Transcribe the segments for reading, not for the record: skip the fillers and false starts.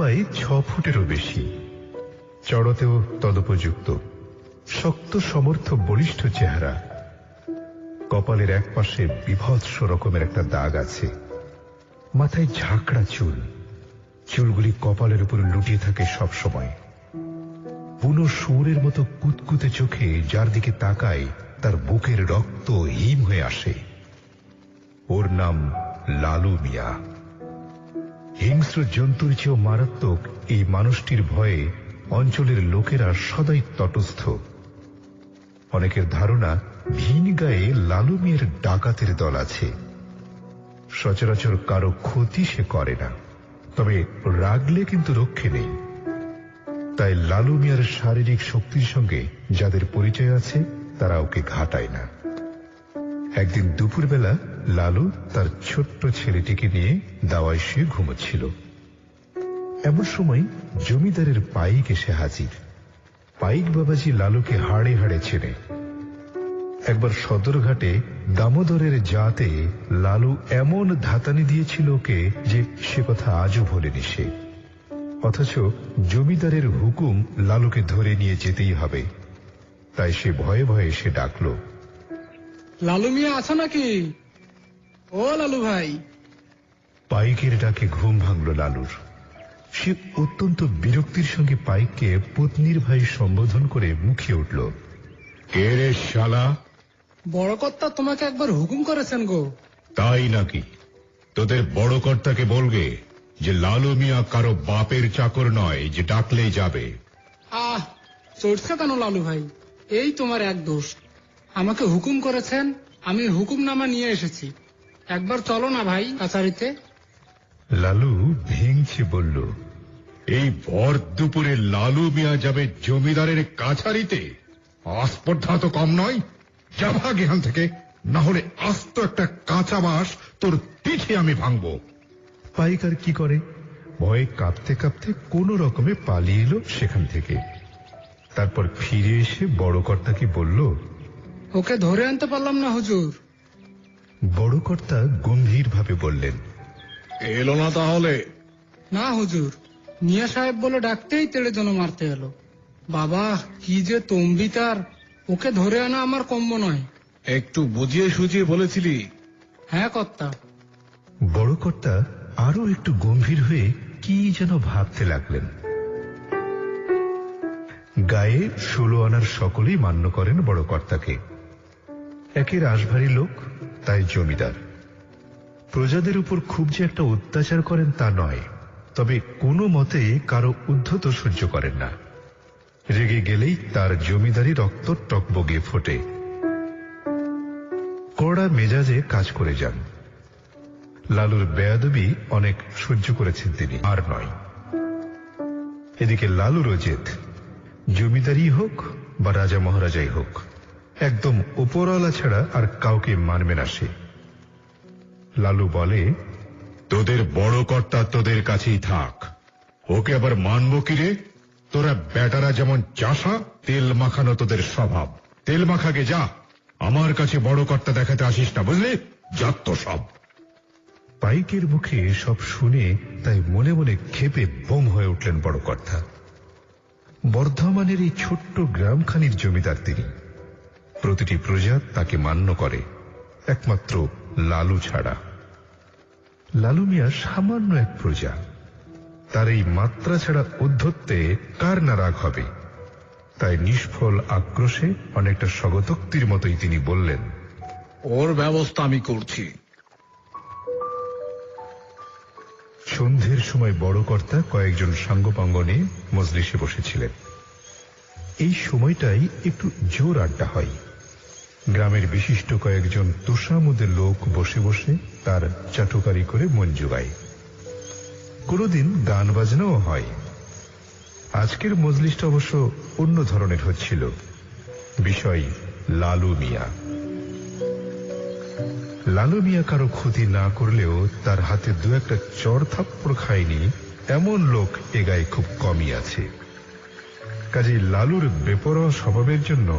লম্বায় 6 ফুটেরও বেশি, চড়তেও তদুপযুক্ত, শক্ত সমর্থ বলিষ্ঠ চেহারা। কপালের এক পাশে বিভৎস রকমের একটা দাগ আছে। মাথায় ঝাঁকড়া চুল, চুলগুলি কপালের উপর লুটিয়ে থাকে সব সময়। বুনো শুয়োরের মতো কুতকুতে চোখে যার দিকে তাকায় তার বুকের রক্ত হিম হয়ে আসে। ওর নাম লালু মিয়া। হিংস্র জন্তুর চেয়েও মারাত্মক এই মানুষটির ভয়ে অঞ্চলের লোকেরা সদাই তটস্থ। অনেকের ধারণা ভিন গায়ে লালু মিয়ার ডাকাতের দল আছে। সচরাচর কারো ক্ষতি সে করে না, তবে রাগলে কিন্তু রক্ষে নেই। তাই লালু মিয়ার শারীরিক শক্তির সঙ্গে যাদের পরিচয় আছে তারা ওকে ঘাটায় না। একদিন দুপুরবেলা লালু তার ছোট্ট ছেলেটিকে নিয়ে দাওয়ায় শুয়ে ঘুমোচ্ছিল। এমন সময় জমিদারের পাইক এসে হাজির। পাইক বাবাজি লালুকে হাড়ে হাড়ে চেনে। একবার সদরঘাটে দামোদরের জাতে লালু এমন ধাতানি দিয়েছিল ওকে যে সে কথা আজও ভোলেনি সে। অথচ জমিদারের হুকুম লালুকে ধরে নিয়ে যেতেই হবে, তাই সে ভয়ে ভয়ে এসে ডাকল, লালু মিয়া আছো নাকি? ও লালু ভাই। পাইকের ডাকে ঘুম ভাঙল লালুর। সে অত্যন্ত বিরক্তির সঙ্গে পাইককে পত্নীর ভাই সম্বোধন করে মুখিয়ে উঠল, কে রে শালা? বড় কর্তা তোমাকে একবার হুকুম করেছেন গো। তাই নাকি? তোদের বড় কর্তাকে বলবে যে লালু মিয়া কারো বাপের চাকর নয় যে ডাকলেই যাবে। আহ, চড়ছে কেন লালু ভাই? এই তোমার এক দোষ। আমাকে হুকুম করেছেন, আমি হুকুমনামা নিয়ে এসেছি। একবার চলো না ভাই কাছারিতে। লালু ভেঙছে বলল, এই ভর দুপুরে লালু মিয়া যাবে জমিদারের কাছারিতে? আস্পর্ধা তো কম নয়। যা ভাগ এখান থেকে, না হলে আস্ত একটা কাঁচা বাঁশ তোর পিঠে আমি ভাঙব। পাইকার কি করে, ভয়ে কাঁপতে কাঁপতে কোন রকমে পালিয়ে এলো সেখান থেকে। তারপর ফিরে এসে বড় কর্তাকে বলল, ওকে ধরে আনতে পারলাম না হুজুর। বড় কর্তা গম্ভীর ভাবে বললেন, এলো না তাহলে? না হুজুর, মিয়া সাহেব বলে ডাকতেই তেড়ে যেন মারতে এলো। বাবা কি যে তম্বি তার, ওকে ধরে আনা আমার কম্য নয়। একটু বুঝিয়ে সুঝিয়ে বলেছিলি? হ্যাঁ কর্তা। বড় কর্তা আরো একটু গম্ভীর হয়ে কি যেন ভাবতে লাগলেন। গায়ে 16 আনার সকলেই মান্য করেন বড় কর্তাকে। একে রাশভারী লোক, তাই জমিদার। প্রজাদের উপর খুব যে একটা অত্যাচার করেন তা নয়, তবে কোনো মতে কারো উদ্ধত সহ্য করেন না। রেগে গেলেই তার জমিদারি রক্ত টকবগে ফোটে। কড়া মেজাজে কাজ করে যান। লালুর বেয়াদবি অনেক সহ্য করেছেন তিনি, আর নয়। এদিকে লালুরও জেদ, জমিদারি হোক বা রাজা মহারাজাই হোক, একদম উপরওয়ালা ছাড়া আর কাউকে মানবে না সে। লালু বলে, তোদের বড় কর্তা তোদের কাছেই থাক, ওকে আবার মানব কি রে? তোরা বেটারা যেমন চাষা, তেল মাখানো তোদের স্বভাব। তেল মাখাকে যা, আমার কাছে বড় কর্তা দেখাতে আসিস না, বুঝলি? যত সব। পাইকের মুখে সব শুনে তাই মনে মনে ক্ষেপে বোম হয়ে উঠলেন বড় কর্তা। বর্ধমানের এই ছোট্ট গ্রামখানির জমিদার তিনি। প্রতিটি প্রজা তাকে মান্য করে, একমাত্র লালু ছাড়া। লালু মিয়া সামান্য এক প্রজা, তার এই মাত্রা ছাড়া উদ্ধত্তে কার না রাগ হবে? তাই নিষ্ফল আক্রোশে অনেকটা স্বগতোক্তির মতোই তিনি বললেন, ওর ব্যবস্থা আমি করছি। সন্ধ্যের সময় বড় কর্তা কয়েকজন সাঙ্গপাঙ্গ নিয়ে মজলিসে বসেছিলেন। এই সময়টাই একটু জোর আড্ডা হয়। গ্রামের বিশিষ্ট কয়েকজন তোষামোদের লোক বসে বসে তার চাটুকারি করে মন জোগায়। কোনদিন গান বাজনাও হয়। আজকের মজলিসটা অবশ্য অন্য ধরনের হচ্ছিল। বিষয় লালু মিয়া। লালু মিয়া কারো ক্ষতি না করলেও তার হাতে দু একটা চড় থাপ্পড় খায়নি এমন লোক এ গায়ে খুব কমই আছে। কাজেই লালুর বেপরোয়া স্বভাবের জন্য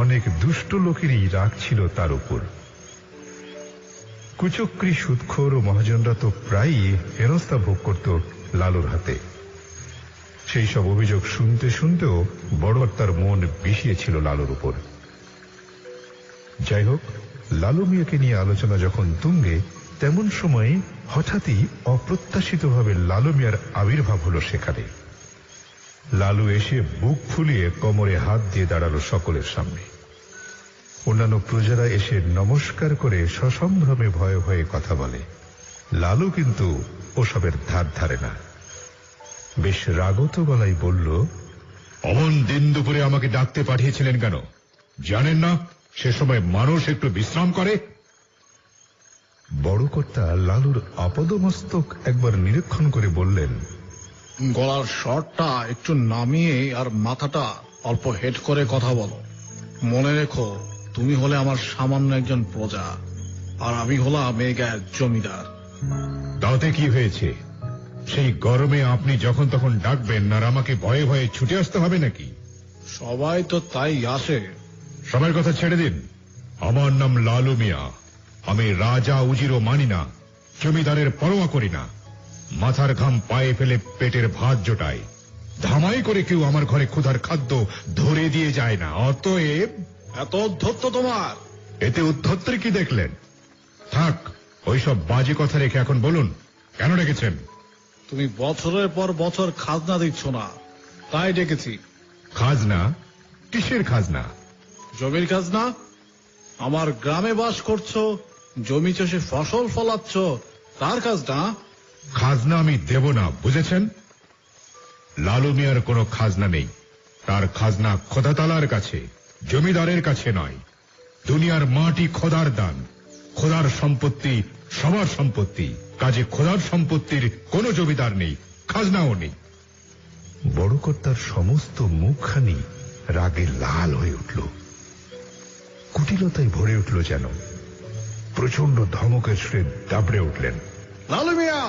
অনেক দুষ্ট লোকেরই রাগ ছিল তার উপর। কুচক্রী সুদখোর ও মহাজনরা তো প্রায়ই হেনস্থা ভোগ করত লালুর হাতে। সেই সব অভিযোগ শুনতে শুনতেও বড় তার মন বিষিয়েছিল লালুর উপর। যাই হোক, লালু মিয়াকে নিয়ে আলোচনা যখন তুঙ্গে, তেমন সময় হঠাৎই অপ্রত্যাশিতভাবে লালু মিয়ার আবির্ভাব হলো সেখানে। লালু এসে বুক ফুলিয়ে কোমরে হাত দিয়ে দাঁড়ালো সকলের সামনে। অন্যান্য প্রজারা এসে নমস্কার করে সসম্ভ্রমে ভয়ে ভয়ে কথা বলে। লালু কিন্তু ওসবের ধার ধারে না। বেশ রাগত গলায় বলল, অমন দিন দুপুরে আমাকে ডাকতে পাঠিয়েছিলেন কেন? জানেন না সে সময় মানুষ একটু বিশ্রাম করে? বড় কর্তা লালুর আপাদমস্তক একবার নিরীক্ষণ করে বললেন, গলার স্বরটা একটু নামিয়ে আর মাথাটা অল্প হেড করে কথা বলো। মনে রেখো, তুমি হলে আমার সামান্য একজন প্রজা, আর আমি হলাম এই গায়ের জমিদার। তাতে কি হয়েছে? সেই গরমে আপনি যখন তখন ডাকবেন আর আমাকে ভয়ে ভয়ে ছুটে আসতে হবে নাকি? সবাই তো তাই আসে। সবার কথা ছেড়ে দিন। আমার নাম লালু মিয়া। আমি রাজা উজিরও মানি না, জমিদারের পরোয়া করি না। মাথার ঘাম পায়ে ফেলে পেটের ভাত জোটাই। ধামাই করে কেউ আমার ঘরে ক্ষুধার খাদ্য ধরে দিয়ে যায় না। অতএব এত অধ্যত্ত তোমার? এতে উদ্ধত্তের কি দেখলেন? থাক, ওইসব বাজে কথা রেখে এখন বলুন, কেন ডেকেছেন? তুমি বছরের পর বছর খাজনা দিচ্ছ না, তাই ডেকেছি। খাজনা? কিসের খাজনা? জমির খাজনা। আমার গ্রামে বাস করছো, জমি চাষে ফসল ফলাচ্ছ, তার খাজনা। খাজনা আমি দেব না, বুঝেছেন? লালু মিয়ার কোনো খাজনা নেই। তার খাজনা খোদাতালার কাছে, জমিদারের কাছে নয়। দুনিয়ার মাটি খোদার দান, খোদার সম্পত্তি সবার সম্পত্তি। কাজে খোদার সম্পত্তির কোনো জমিদার নেই, খাজনাও নেই। বড় কর্তার সমস্ত মুখখানি রাগে লাল হয়ে উঠল, কুটিলতায় ভরে উঠল যেন। প্রচন্ড ধমকের সুরে দাবড়ে উঠলেন, লালু মিয়া!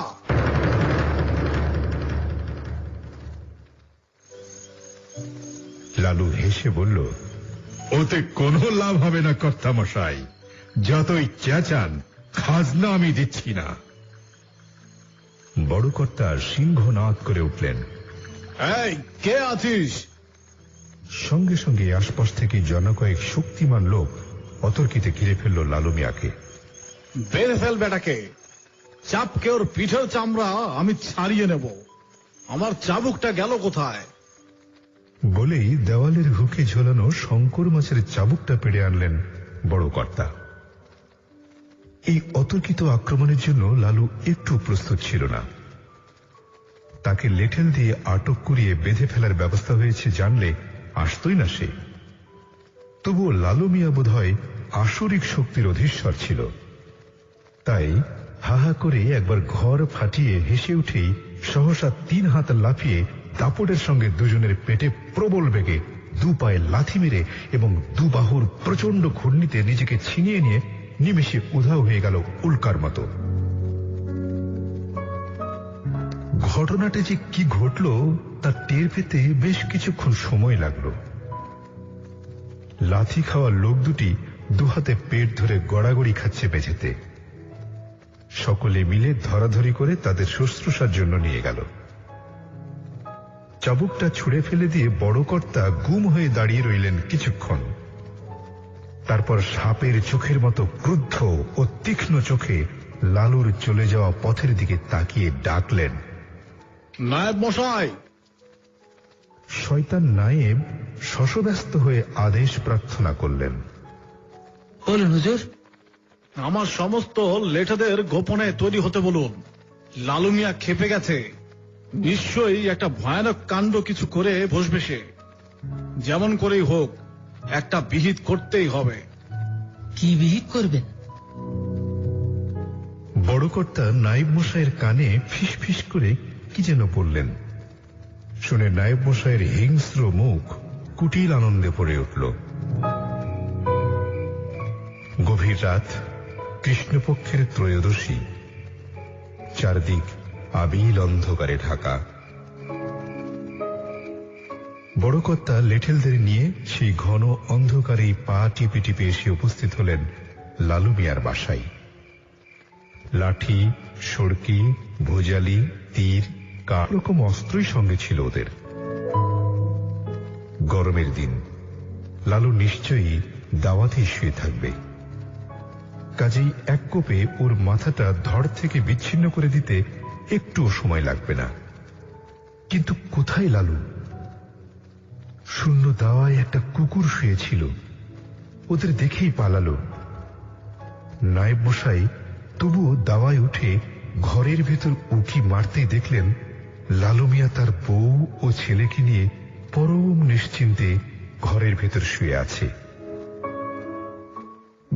লালু হেসে বলল, ওতে কোনো লাভ হবে না কর্তামশাই। যতই চেঁচান, খাজনা আমি দিচ্ছি না। বড় কর্তা সিংহনাদ করে উঠলেন, এই, কে আছিস? সঙ্গে সঙ্গে আশপাশ থেকে জনকয়েক শক্তিমান লোক অতর্কিতে ঘিরে ফেলল লালু মিয়াকে। বের ফেল বেটাকে, চাপকে ওর পিঠের চামড়া আমি ছাড়িয়ে নেব। আমার চাবুকটা গেল কোথায়? বলেই দেওয়ালের হুকে ঝোলানো শঙ্কর মাছের চাবুকটা পেড়ে আনলেন বড় কর্তা। এই অতর্কিত আক্রমণের জন্য লালু একটু প্রস্তুত ছিল না। তাকে লেঠেল দিয়ে আটক করিয়ে বেঁধে ফেলার ব্যবস্থা হয়েছে জানলে আসতই না সে। তবুও লালু মিয়া বোধহয় আসরিক শক্তির অধীশ্বর ছিল। তাই হাহা করে একবার ঘর ফাটিয়ে হেসে উঠেই সহসা 3 হাত লাফিয়ে দাপটের সঙ্গে দুজনের পেটে প্রবল বেগে 2 পায়ে লাথি মেরে এবং 2 বাহুর প্রচন্ড ঘূর্ণিতে নিজেকে ছিনিয়ে নিয়ে নিমেষে উধাও হয়ে গেল উল্কার মতো। ঘটনাটা যে কি ঘটল তা টের পেতে বেশ কিছুক্ষণ সময় লাগলো। লাথি খাওয়া লোক দুটি 2 হাতে পেট ধরে গড়াগড়ি খাচ্ছে মেঝেতে। সকলে মিলে ধরাধরি করে তাদের শুশ্রূষার জন্য নিয়ে গেল। চাবুকটা ছুঁড়ে ফেলে দিয়ে বড় কর্তা গুম হয়ে দাঁড়িয়ে রইলেন কিছুক্ষণ। তারপর সাপের চোখের মতো ক্রুদ্ধ ও তীক্ষ্ণ চোখে লালুর চলে যাওয়া পথের দিকে তাকিয়ে ডাকলেন, নায়েব মশাই! শয়তান নায়েব শশব্যস্ত হয়ে আদেশ প্রার্থনা করলেন, বলুন হুজুর। আমার সমস্ত লেঠাদের গোপনে তৈরি হতে বলুন। লালু মিয়া খেপে গেছে, নিশ্চয়ই একটা ভয়ানক কাণ্ড কিছু করে বসবে সে। যেমন করেই হোক একটা বিহিত করতেই হবে। কি বিহিত করবেন? বড় কর্তা নায়েব মশাইয়ের কানে ফিস ফিস করে কি যেন বললেন। শুনে নায়েব মশাইয়ের হিংস্র মুখ কুটিল আনন্দে ভরে উঠল। গভীর রাত, কৃষ্ণপক্ষের ত্রয়োদশী, চারদিক আবিল অন্ধকারে ঢাকা। বড় কর্তা লেঠেলদের নিয়ে সেই ঘন অন্ধকারেই পা টিপে টিপে এসে উপস্থিত হলেন লালু মিয়ার বাসায়। লাঠি, সড়কি, ভুজালি, তীর, রকম অস্ত্রই সঙ্গে ছিল ওদের। গরমের দিন, লালু নিশ্চয়ই দাওয়াতেই শুয়ে থাকবে। কাজেই এক কোপে ওর মাথাটা ধড় থেকে বিচ্ছিন্ন করে দিতে একটুও সময় লাগবে না। কিন্তু কোথায় লালু? শূন্য দাওয়ায় একটা কুকুর শুয়েছিল, ওদের দেখেই পালালো। নায়েব মশাই তবুও দাওয়ায় উঠে ঘরের ভেতর উঁকি মারতেই দেখলেন লালু মিয়া তার বউ ও ছেলেকে নিয়ে পরম নিশ্চিন্তে ঘরের ভেতর শুয়ে আছে।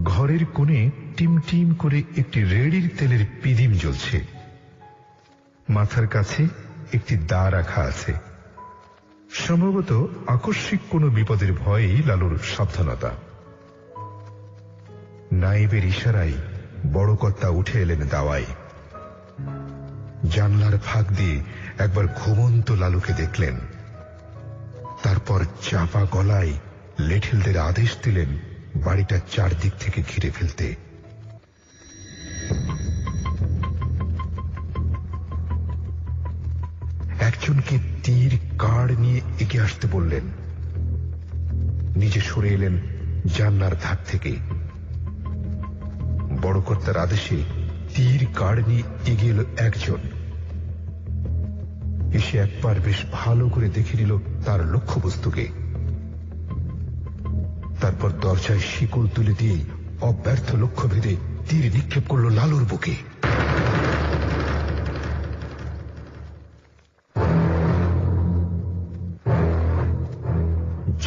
ঘরের কোণে টিম টিম করে একটি রেড়ির তেলের পিদিম জ্বলছে। মাথার কাছে একটি দা রাখা আছে। সম্ভবত আকস্মিক কোনো বিপদের ভয়েই লালুর সাবধানতা। নায়েবের ইশারায় বড় কর্তা উঠে এলেন দাওয়ায়। জানলার ফাঁক দিয়ে একবার ঘুমন্ত লালুকে দেখলেন, তারপর চাপা গলায় লেঠেলদের আদেশ দিলেন বাড়িটা চারদিক থেকে ঘিরে ফেলতে। একজনকে তীর কাড় নিয়ে এগিয়ে আসতে বললেন। নিজে সরে এলেন জানলার ধার থেকে। বড় কর্তার আদেশে তীর কাড় নিয়ে এগিয়ে এলো একজন। এসে একবার বেশ ভালো করে দেখে নিল তার লক্ষ্যবস্তুকে। তারপর দরজায় শিকল তুলে দিয়ে অব্যর্থ লক্ষ্য ভেদে তীর নিক্ষেপ করল লালুর বুকে।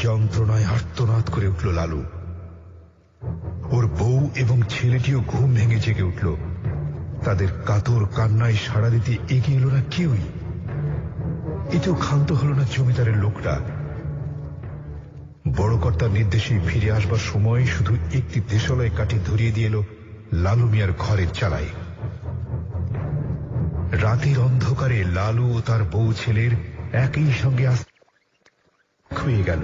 যন্ত্রণায় আর্তনাদ করে উঠল লালু। ওর বউ এবং ছেলেটিও ঘুম ভেঙে জেগে উঠল। তাদের কাতর কান্নায় সাড়া দিতে এগিয়ে এলো না কেউই। এতেও ক্ষান্ত হল না জমিদারের লোকটা। বড় কর্তার নির্দেশে ফিরে আসবার সময় শুধু একটি দেশালয় কাঠি ধরিয়ে দিয়ে এলো লালু মিয়ার ঘরের চালায়। রাতের অন্ধকারে লালু ও তার বউ ছেলের একই সঙ্গে হয়ে গেল।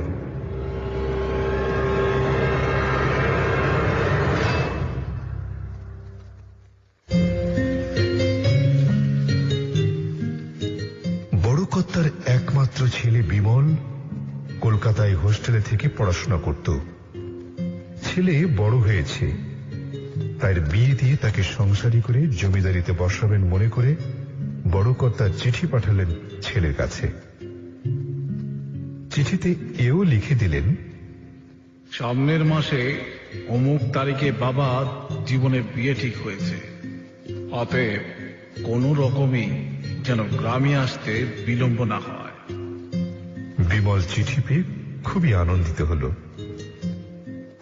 বড় কর্তার একমাত্র ছেলে বিমল কলকাতায় হোস্টেলে থেকে পড়াশোনা করত। ছেলে বড় হয়েছে, তার বিয়ে দিয়ে তাকে সংসারী করে জমিদারিতে বসাবেন মনে করে বড় কর্তা চিঠি পাঠালেন ছেলের কাছে। চিঠিতে এও লিখে দিলেন, সামনের মাসে অমুক তারিখে বাবা জীবনের বিয়ে ঠিক হয়েছে, অতএব কোন রকমই যেন গ্রামে আসতে বিলম্ব না হয়। বিমল চিঠি পেয়ে খুবই আনন্দিত হল।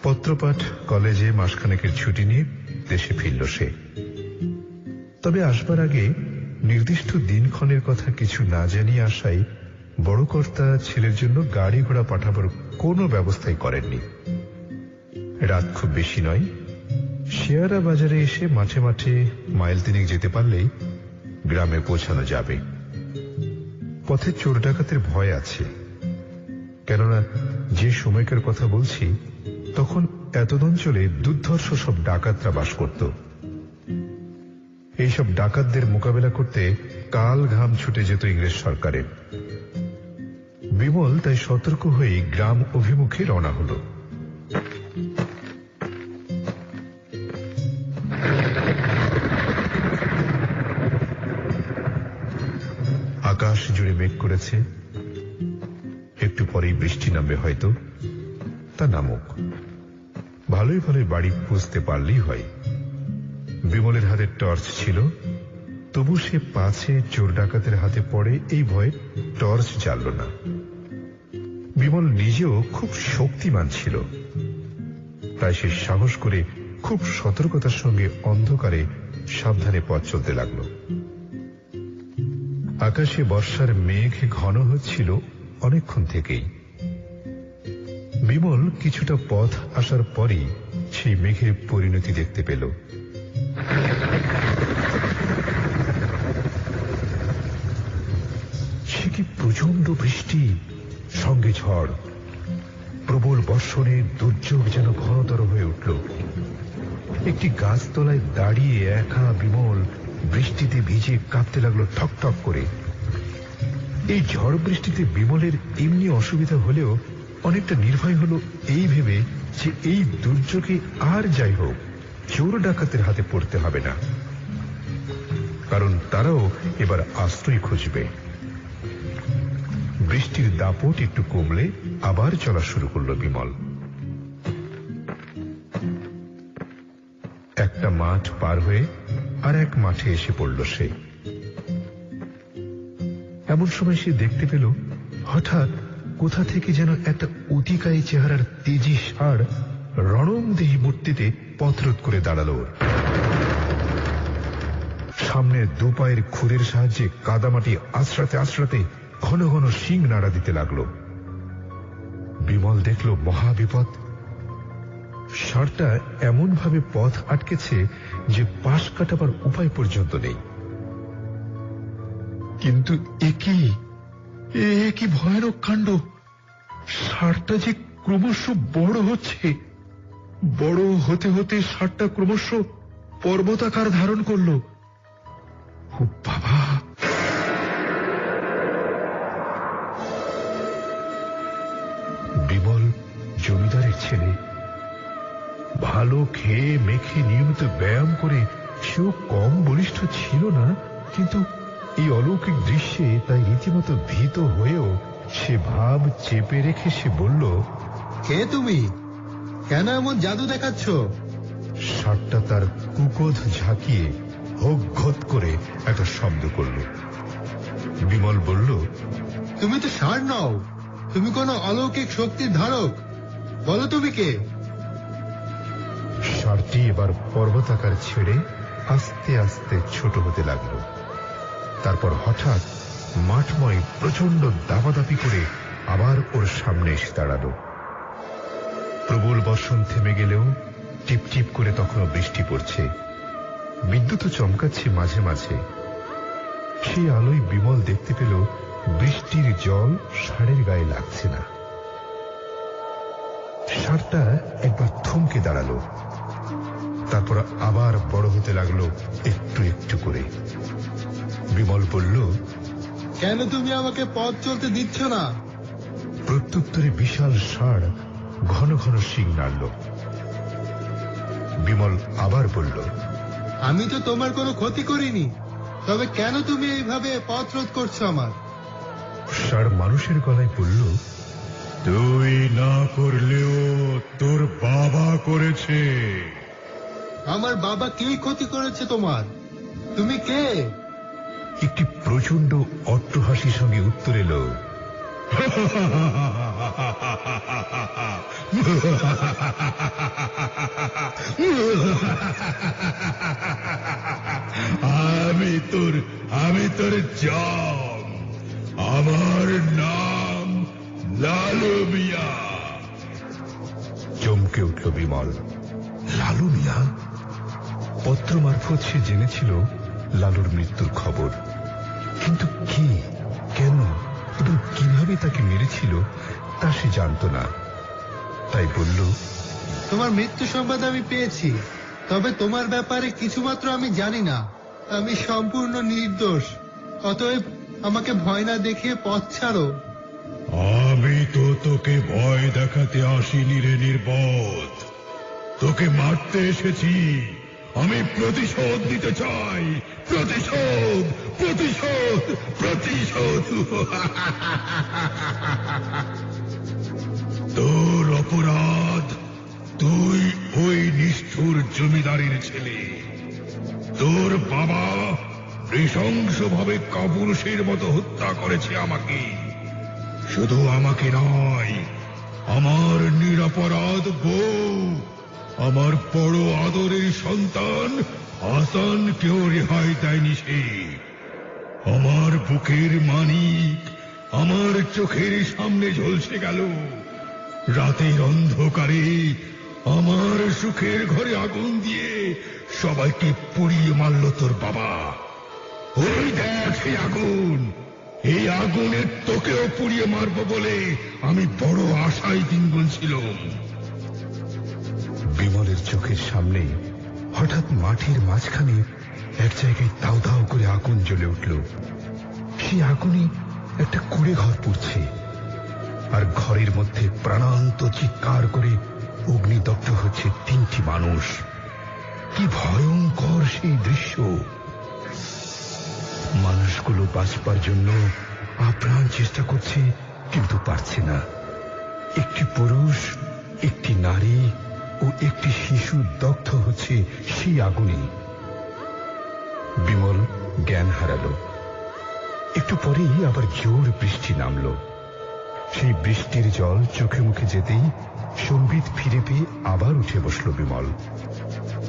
পত্রপাঠ কলেজে মাসখানেকের ছুটি নিয়ে দেশে ফিরল সে। তবে আসবার আগে নির্দিষ্ট দিনক্ষণের কথা কিছু না জানিয়ে আসায় বড় কর্তা ছেলের জন্য গাড়ি ঘোড়া পাঠাবার কোনো ব্যবস্থাই করেননি। রাত খুব বেশি নয়, শেয়ারা বাজারে এসে মাঠে মাঠে মাইল তিনেক যেতে পারলেই গ্রামে পৌঁছানো যাবে। পথে চোর ডাকাতের ভয় আছে, কেননা যে সময়কার কথা বলছি তখন এতদ অঞ্চলে দুর্ধর্ষ সব ডাকাতরা বাস করত। এইসব ডাকাতদের মোকাবেলা করতে কাল ঘাম ছুটে যেত ইংরেজ সরকারের। বিমল তাই সতর্ক হয়ে গ্রাম অভিমুখে রওনা হল। আকাশ জুড়ে মেঘ করেছে, একটু পরেই বৃষ্টি নামবে হয়তো। তা নামুক, ভালোই ভালোই বাড়ি বুঝতে পারলেই হয়। বিমলের হাতে টর্চ ছিল, তবু সে পাছে চোর ডাকাতের হাতে পড়ে এই ভয়ে টর্চ জ্বালল না। বিমল নিজেও খুব শক্তিমান ছিল, তাই সে সাহস করে খুব সতর্কতার সঙ্গে অন্ধকারে সাবধানে পথ চলতে লাগল। আকাশে বর্ষার মেঘ ঘন হচ্ছিল অনেকক্ষণ থেকেই। বিমল কিছুটা পথ আসার পরই সেই মেঘের পরিণতি দেখতে পেল। সে কি প্রচন্ড বৃষ্টি, সঙ্গে ঝড়, প্রবল বর্ষণে দুর্যোগ যেন ঘনতর হয়ে উঠল। একটি গাছতলায় দাঁড়িয়ে একা বিমল বৃষ্টিতে ভিজে কাঁপতে লাগলো ঠক ঠক করে। এই ঝড় বৃষ্টিতে বিমলের এমনি অসুবিধা হলেও অনেকটা নির্ভয় হলো এই ভেবে যে এই দুর্যোগে আর যাই হোক চোর ডাকাতের হাতে পড়তে হবে না, কারণ তারাও এবার আশ্রয় খুঁজবে। বৃষ্টির দাপট একটু কমলে আবার চলা শুরু করলো বিমল। একটা মাঠ পার হয়ে আর এক মাঠে এসে পড়ল সে। এমন সময় সে দেখতে পেল হঠাৎ কোথা থেকে যেন একটা অতিকায়ী চেহারার তেজি ষাঁড় রণংদেহী মূর্তিতে পথরোধ করে দাঁড়ালো। সামনে দুপায়ের খুরের সাহায্যে কাদামাটি আশ্রাতে আশ্রাতে ঘন ঘন শিং নাড়া দিতে লাগলো। বিমল দেখল মহাবিপদ। ষাঁড়টা এমন ভাবে পথ আটকেছে যে পাশ কাটাবার উপায় পর্যন্ত নেই। কিন্তু এ কি ভয়ানক কাণ্ড! ষাঁড়টা যে ক্রমশ বড় হচ্ছে, বড় হতে হতে ষাঁড়টা ক্রমশ পর্বতাকার ধারণ করল। ও বাবা! বিমল জমিদারের ছেলে, ভালো খেয়ে মেখে নিয়মিত ব্যায়াম করে সেও কম বলিষ্ঠ ছিল না, কিন্তু এই অলৌকিক দৃশ্যে তাই রীতিমতো ভীত হয়েও সে ভাব চেপে রেখে সে বলল, কে তুমি? কেন এমন জাদু দেখাচ্ছ? ষাঁড়টা তার কুকোধ ঝাঁকিয়ে হোক করে একটা শব্দ করল। বিমল বলল, তুমি তো ষাঁড় নও, তুমি কোন অলৌকিক শক্তির ধারক। বলো তুমি কে? ষাঁড়টি এবার পর্বতাকার ছেড়ে আস্তে আস্তে ছোট হতে লাগলো। তারপর হঠাৎ মাঠময় প্রচন্ড দাপাদাপি করে আবার ওর সামনে এসে দাঁড়ালো। প্রবল বর্ষণ থেমে গেলেও টিপটিপ করে তখনও বৃষ্টি পড়ছে, বিদ্যুৎ চমকাচ্ছে মাঝে মাঝে। সেই আলোয় বিমল দেখতে পেল বৃষ্টির জল ষাঁড়ের গায়ে লাগছে না। ষাঁড়টা একবার থমকে দাঁড়ালো, তারপর আবার বড় হতে লাগলো একটু একটু করে। বিমল বলল, কেন তুমি আমাকে পথ চলতে দিচ্ছ না? প্রত্যুত্তরে বিশাল ষাঁড় ঘন ঘন শিং নাড়ল। বিমল আবার বলল, আমি তো তোমার কোনো ক্ষতি করিনি, তবে কেন তুমি এইভাবে পথ রোধ করছো আমার? ষাঁড় মানুষের গলায় বলল, তুই না করলেও তোর বাবা করেছে। আমার বাবা কি ক্ষতি করেছে তোমার? তুমি কে? একটি প্রচন্ড অট্টহাসির সঙ্গে উত্তর এলো, আমি তোর জম, আমার নাম লালু মিয়া। চমকে উঠল বিমল। লালু মিয়া? পত্র মারফত সে জেনেছিল লালুর মৃত্যুর খবর, কিন্তু কি, কেন এবং কিভাবে তাকে মেরেছিল তা সে জানত না। তাই বলল, তোমার মৃত্যু সংবাদ আমি পেয়েছি, তবে তোমার ব্যাপারে কিছুমাত্র আমি জানি না। আমি সম্পূর্ণ নির্দোষ, অতএব আমাকে ভয় না দেখিয়ে পথ ছাড়ো। আমি তো তোকে ভয় দেখাতে আসিনি রে নির্বোধ, তোকে মারতে এসেছি। আমি প্রতিশোধ নিতে চাই, প্রতিশোধ প্রতিশোধ প্রতিশোধ। তোর অপরাধ, তুই ওই নিষ্ঠুর জমিদারের ছেলে। তোর বাবা নৃশংসভাবে কাপুরুষের মতো হত্যা করেছে আমাকে। শুধু আমাকে নয়, আমার নিরপরাধ বউ, আমার বড় আদরের সন্তান হাসানকেও রেহাই দেয়নি সে। আমার বুকের মানিক আমার চোখের সামনে ঝলসে গেল। রাতের অন্ধকারে আমার সুখের ঘরে আগুন দিয়ে সবাইকে পুড়িয়ে মারল তোর বাবা। ওই দেখ এই আগুন, এই আগুনে তোকেও পুড়িয়ে মারবো বলে আমি বড় আশায় দিন গুনছিলাম। বিমলের চোখের সামনে হঠাৎ মাঠের মাঝখানে এক জায়গায় দাউ দাউ করে আগুন জ্বলে উঠল। সেই আগুনে একটা কুড়ে ঘর পুড়ছে। আর ঘরের মধ্যে প্রাণান্ত চিৎকার করে অগ্নিদগ্ধ হচ্ছে 3টি মানুষ। কি ভয়ঙ্কর সেই দৃশ্য! মানুষগুলো বাঁচবার জন্য আপ্রাণ চেষ্টা করছে, কিন্তু পারছে না। একটি পুরুষ, একটি নারী ও একটি শিশু দগ্ধ হচ্ছে সেই আগুনে। বিমল জ্ঞান হারালো। একটু পরেই আবার জোর বৃষ্টি নামলো। সেই বৃষ্টির জল চোখে মুখে যেতেই সম্বিত ফিরে পেয়ে আবার উঠে বসল বিমল।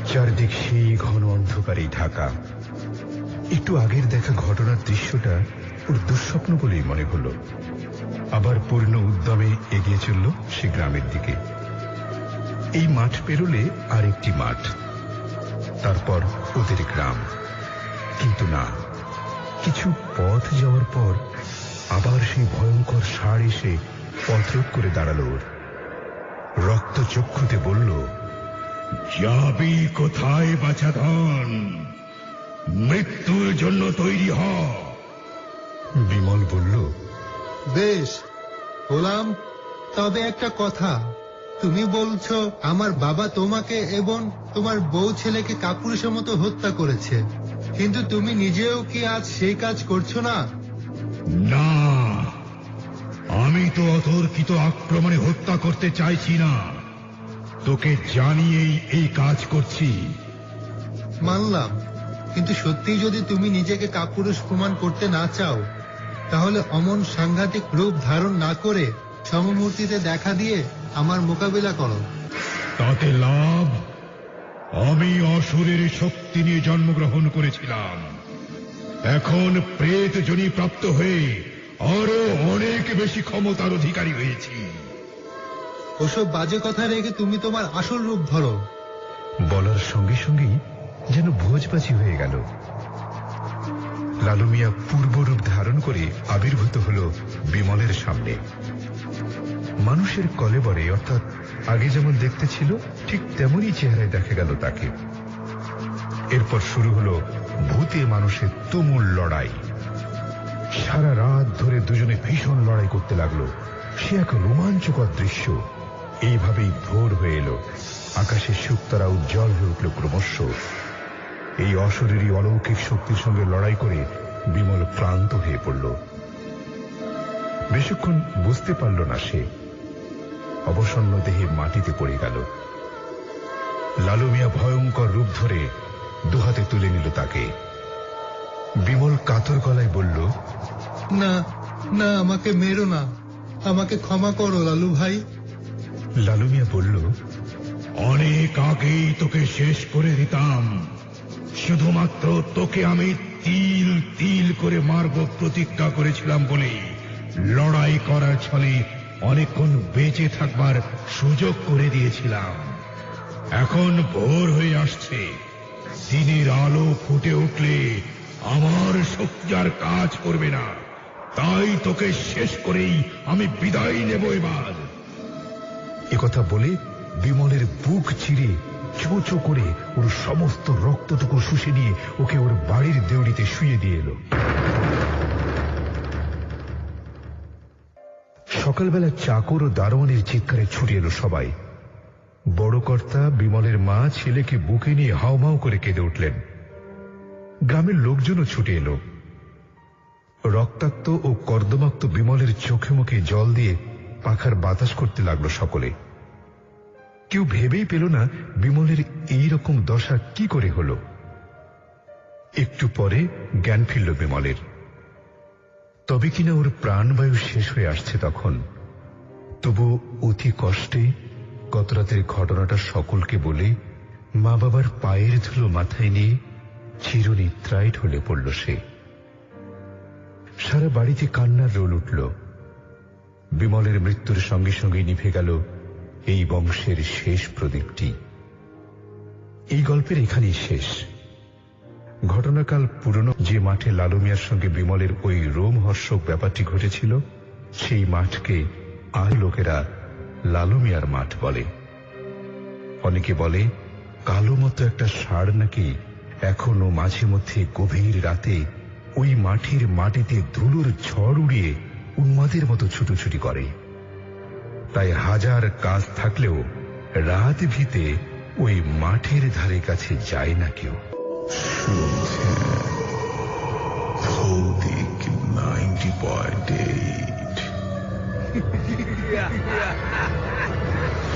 চারদিক সেই ঘন অন্ধকারেই ঢাকা। একটু আগের দেখা ঘটনার দৃশ্যটা ওর দুঃস্বপ্ন বলেই মনে হলো। আবার পূর্ণ উদ্যমে এগিয়ে চলল সে গ্রামের দিকে। এই মাঠ পেরোলে আর একটি মাঠ, তারপর ওদের গ্রাম। কিন্তু না, কিছু পথ যাওয়ার পর আবার সেই ভয়ঙ্কর ষাঁড় এসে পথরোধ করে দাঁড়ালো ওর। রক্ত চক্ষুতে বলল, যাবি কোথায় বাছাধন? মৃত্যুর জন্য তৈরি হ। বিমল বলল, বেশ হলাম। তবে একটা কথা, তুমি বলছো আমার বাবা তোমাকে এবং তোমার বউ ছেলেকে কাপুরুষের মতো হত্যা করেছে, কিন্তু তুমি নিজেও কি আজ সেই কাজ করছো না? না, আমি তো অতর্কিত আক্রমণে হত্যা করতে চাইছি না। তোকে জানিয়েই এই কাজ করছি। মানলাম, কিন্তু সত্যি যদি তুমি নিজেকে কাপুরুষ প্রমাণ করতে না চাও, তাহলে অমন সাংঘাতিক রূপ ধারণ না করে সমমূর্তিতে দেখা দিয়ে আমার মোকাবিলা করো। তাতে লাভ? আমি অসুরের শক্তি নিয়ে জন্মগ্রহণ করেছিলাম, এখন প্রেত জনি প্রাপ্ত হয়ে আরো অনেক বেশি ক্ষমতার অধিকারী হয়েছি। ওসব বাজে কথা রেখে তুমি তোমার আসল রূপ ধরো। বলার সঙ্গে সঙ্গেই যেন ভোজবাজি হয়ে গেল। লালু মিয়া পূর্বরূপ ধারণ করে আবির্ভূত হল বিমলের সামনে। মানুষের কলেবরে, অর্থাৎ আগে যেমন দেখতে ছিল ঠিক তেমনই চেহারায় দেখা গেল তাকে। এরপর শুরু হলো ভূতে মানুষের তুমুল লড়াই। সারা রাত ধরে দুজনে ভীষণ লড়াই করতে লাগলো। সে এক রোমাঞ্চকর দৃশ্য। এইভাবেই ভোর হয়ে এলো। আকাশে শুকতারা উজ্জ্বল হয়ে উঠল ক্রমশ। এই অশরীরী অলৌকিক শক্তির সঙ্গে লড়াই করে বিমল ক্লান্ত হয়ে পড়ল। বেশিক্ষণ বুঝতে পারল না সে। অবসন্ন দেহে মাটিতে পড়ে গেল। লালু মিয়া ভয়ঙ্কর রূপ ধরে দুহাতে তুলে নিল তাকে। বিমল কাতর গলায় বলল, না না, আমাকে মেরো না, আমাকে ক্ষমা করো লালু ভাই। লালু মিয়া বলল, অনেক আগেই তোকে শেষ করে দিতাম, শুধুমাত্র তোকে আমি তিল তিল করে মারব প্রতিজ্ঞা করেছিলাম বলে লড়াই করার ছলে অনেকক্ষণ বেঁচে থাকবার সুযোগ করে দিয়েছিলাম। এখন ভোর হয়ে আসছে, দিনের আলো ফুটে উঠলে আমার শক্তি আর কাজ করবে না, তাই তোকে শেষ করেই আমি বিদায় নেব এবার। একথা বলে বিমলের বুক চিরে চো চো করে ওর সমস্ত রক্তটুকু শুষে নিয়ে ওকে ওর বাড়ির দেউড়িতে শুয়ে দিয়ে এলো। সকালবেলা চাকর ও দারোয়ানের চিৎকারে ছুটে এলো সবাই। বড় কর্তা বিমলের মা ছেলেকে বুকে নিয়ে হাউমাউ করে কেঁদে উঠলেন। গ্রামের লোকজনও ছুটে এলো। রক্তাক্ত ও কর্দমাক্ত বিমলের চোখে মুখে জল দিয়ে পাখার বাতাস করতে লাগলো সকলে। কেউ ভেবেই পেল না বিমলের এই রকম দশা কি করে হলো। একটু পরে জ্ঞান ফিরল বিমলের। তবে কিনা ওর প্রাণবায়ু শেষ হয়ে আসছে তখন। তবু অতি কষ্টে গত রাতের ঘটনাটা সকলকে বলে মা বাবার পায়ের ধুলো মাথায় নিয়ে চিরনিদ্রায় ঢলে পড়ল সে। সারা বাড়িতে কান্নার রোল উঠল। বিমলের মৃত্যুর সঙ্গে সঙ্গে নিভে গেল এই বংশের শেষ প্রদীপটি। এই গল্পের এখানেই শেষ। ঘটনাকাল পুরনো যে মাঠে লালু মিয়ার সঙ্গে বিমলের ওই রোমহর্ষক ব্যাপারটি ঘটেছিল, সেই মাঠকে আর লোকেরা লালু মিয়ার মাঠ বলে। অনেকে বলে কালো মতো একটা ষাঁড় নাকি এখনো মাঝে মধ্যে গভীর রাতে ওই মাঠের মাটিতে ধুলোর ঝড় উড়িয়ে উন্মাদের মতো ছুটোছুটি করে। তাই হাজার কাজ থাকলেও রাত ভিতে ওই মাঠের ধারে কাছে যায় না কেউ। ভৌতিক 90.8